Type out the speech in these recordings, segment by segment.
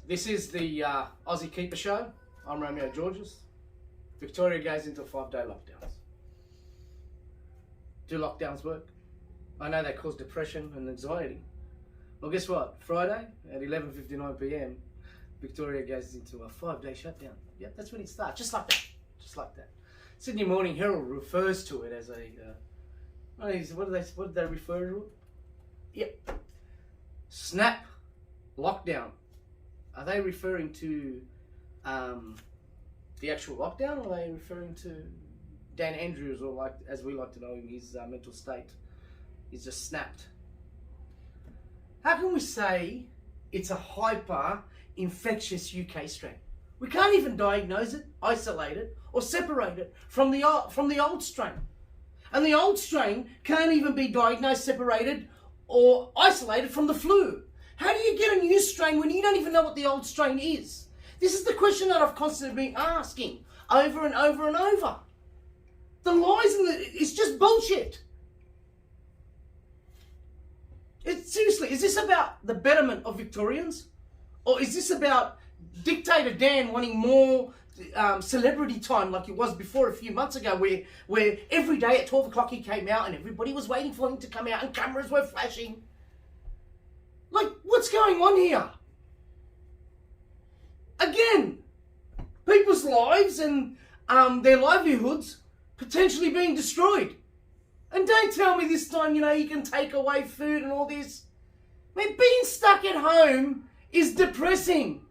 This is the Aussie Keeper Show. I'm Romeo Georges. Victoria goes into 5-day lockdowns. Do lockdowns work? I know they cause depression and anxiety. Well, guess what? Friday at 11:59 p.m, Victoria goes into a 5-day shutdown. Yep, that's when it starts. Just like that. Just like that. Sydney Morning Herald refers to it as a... what did they refer to it? Yep. Snap lockdown. Are they referring to the actual lockdown, or are they referring to Dan Andrews, or like as we like to know him, his mental state is just snapped? How can we say it's a hyper infectious UK strain? We can't even diagnose it, isolate it, or separate it from the old strain. And the old strain can't even be diagnosed, separated, or isolated from the flu. How do you get a new strain when you don't even know what the old strain is? This is the question that I've constantly been asking over and over and over. The lies it's just bullshit. Seriously, is this about the betterment of Victorians? Or is this about Dictator Dan wanting more celebrity time like it was before a few months ago, where every day at 12 o'clock he came out and everybody was waiting for him to come out and cameras were flashing? Like, what's going on here? Again, people's lives and their livelihoods potentially being destroyed. And don't tell me this time, you can take away food and all this. I mean, being stuck at home is depressing.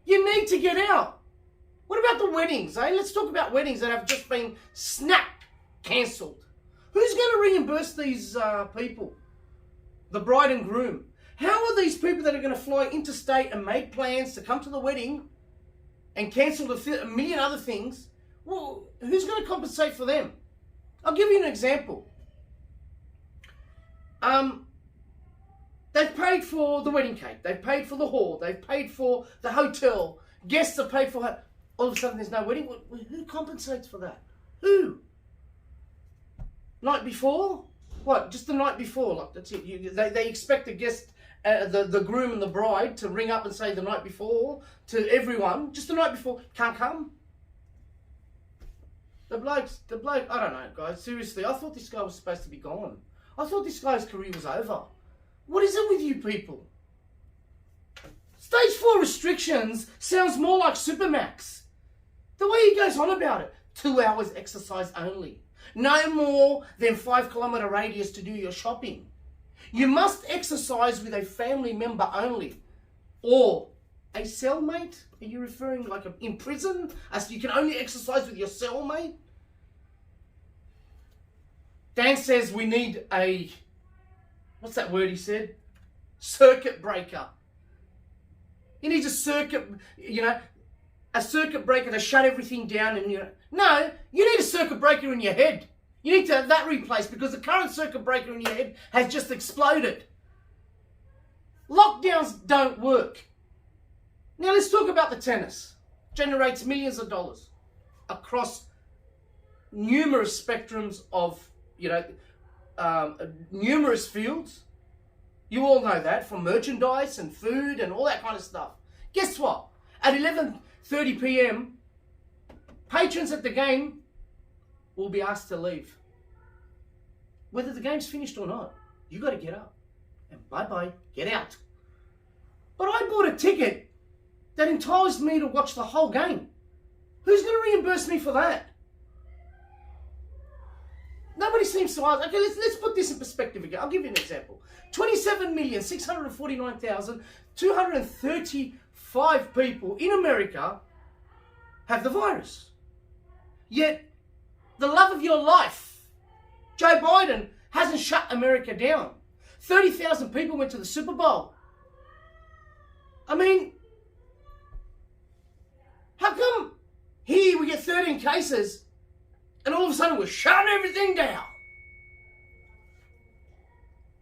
You need to get out. What about the weddings, eh? Let's talk about weddings that have just been cancelled. Who's going to reimburse these people? The bride and groom. How are these people that are going to fly interstate and make plans to come to the wedding and cancel a million other things? Well, who's going to compensate for them? I'll give you an example. They've paid for the wedding cake. They've paid for the hall. They've paid for the hotel. Guests are paid for. All of a sudden there's no wedding. Who compensates for that? Who? Night before? What? Just the night before? Like, that's it. They expect the guest, the groom and the bride, to ring up and say the night before to everyone. Just the night before. Can't come? The bloke, I don't know, guys. Seriously, I thought this guy was supposed to be gone. I thought this guy's career was over. What is it with you people? Stage 4 restrictions sounds more like Supermax. The way he goes on about it. 2 hours exercise only. No more than 5-kilometre radius to do your shopping. You must exercise with a family member only. Or a cellmate? Are you referring like in prison? As you can only exercise with your cellmate? Dan says we need a... What's that word he said? Circuit breaker. He needs a circuit, a circuit breaker to shut everything down. And no, you need a circuit breaker in your head. You need to have that replaced because the current circuit breaker in your head has just exploded. Lockdowns don't work. Now let's talk about the tennis. Generates millions of dollars across numerous spectrums of, numerous fields. You all know that, from merchandise and food and all that kind of stuff. Guess what? At 11:30 p.m, patrons at the game will be asked to leave. Whether the game's finished or not, you got to get up. And bye-bye, get out. But I bought a ticket that entitles me to watch the whole game. Who's going to reimburse me for that? Nobody seems to ask. Okay, let's put this in perspective again. I'll give you an example. 27,649,235 people in America have the virus. Yet, the love of your life, Joe Biden, hasn't shut America down. 30,000 people went to the Super Bowl. I mean, how come here we get 13 cases and all of a sudden we're shutting everything down?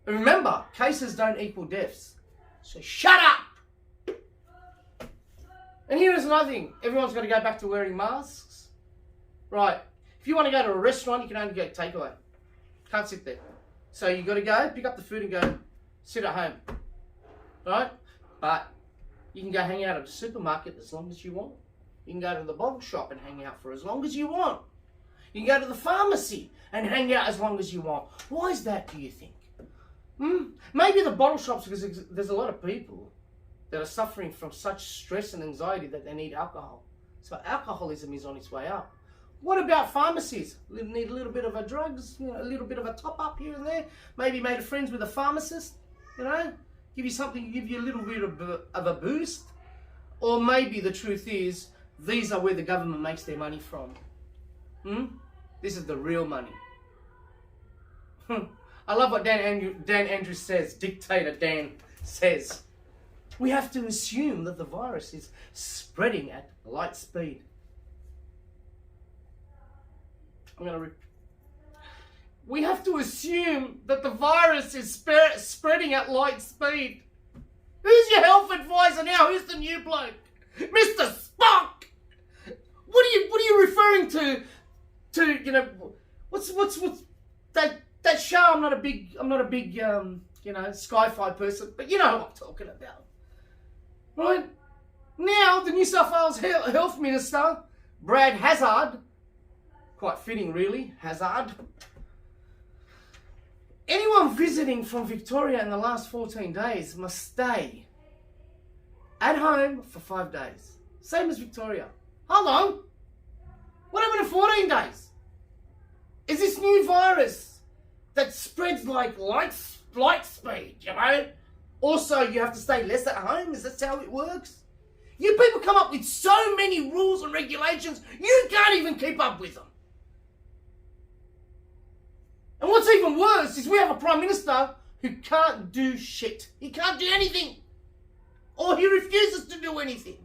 And remember, cases don't equal deaths. So shut up! And here is another thing. Everyone's got to go back to wearing masks. Right. If you want to go to a restaurant, you can only go takeaway. Can't sit there. So you got to go, pick up the food and go sit at home. Right? But You can go hang out at the supermarket as long as you want. You can go to the bottle shop and hang out for as long as you want. You can go to the pharmacy and hang out as long as you want. Why is that, do you think? Maybe the bottle shops, because there's a lot of people that are suffering from such stress and anxiety that they need alcohol. So alcoholism is on its way up. What about pharmacies? Need a little bit of a drugs, a little bit of a top up here and there. Maybe made friends with a pharmacist, give you something, give you a little bit of a boost. Or maybe the truth is, these are where the government makes their money from. This is the real money. I love what Dan Andrews says, Dictator Dan says. We have to assume that the virus is spreading at light speed. We have to assume that the virus is spreading at light speed. Who's your health advisor now? Who's the new bloke? Mr. Spock! What are you referring to? What's that show? I'm not a big sci-fi person, but you know what I'm talking about. Right? Now, the New South Wales Health Minister, Brad Hazzard, quite fitting really, Hazzard. Anyone visiting from Victoria in the last 14 days must stay at home for 5 days. Same as Victoria. Hold on. What happened to 14 days? Is this new virus that spreads like light speed, Also, you have to stay less at home? Is that how it works? You people come up with so many rules and regulations, you can't even keep up with them. And what's even worse is we have a Prime Minister who can't do shit. He can't do anything. Or he refuses to do anything.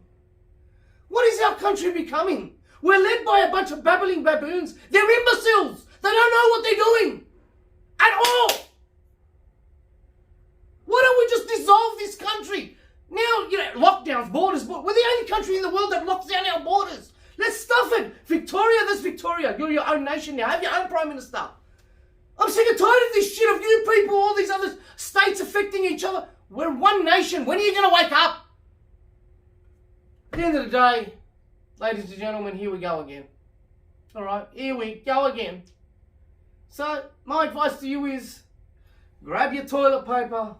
What is our country becoming? We're led by a bunch of babbling baboons. They're imbeciles. They don't know what they're doing. At all. Why don't we just dissolve this country? Now, lockdowns, borders. We're the only country in the world that locks down our borders. Let's stuff it. Victoria, that's Victoria. You're your own nation now. Have your own Prime Minister. I'm sick and tired of this shit of you people, all these other states affecting each other. We're one nation. When are you going to wake up? At the end of the day, ladies and gentlemen, here we go again. All right, here we go again. So, my advice to you is, grab your toilet paper,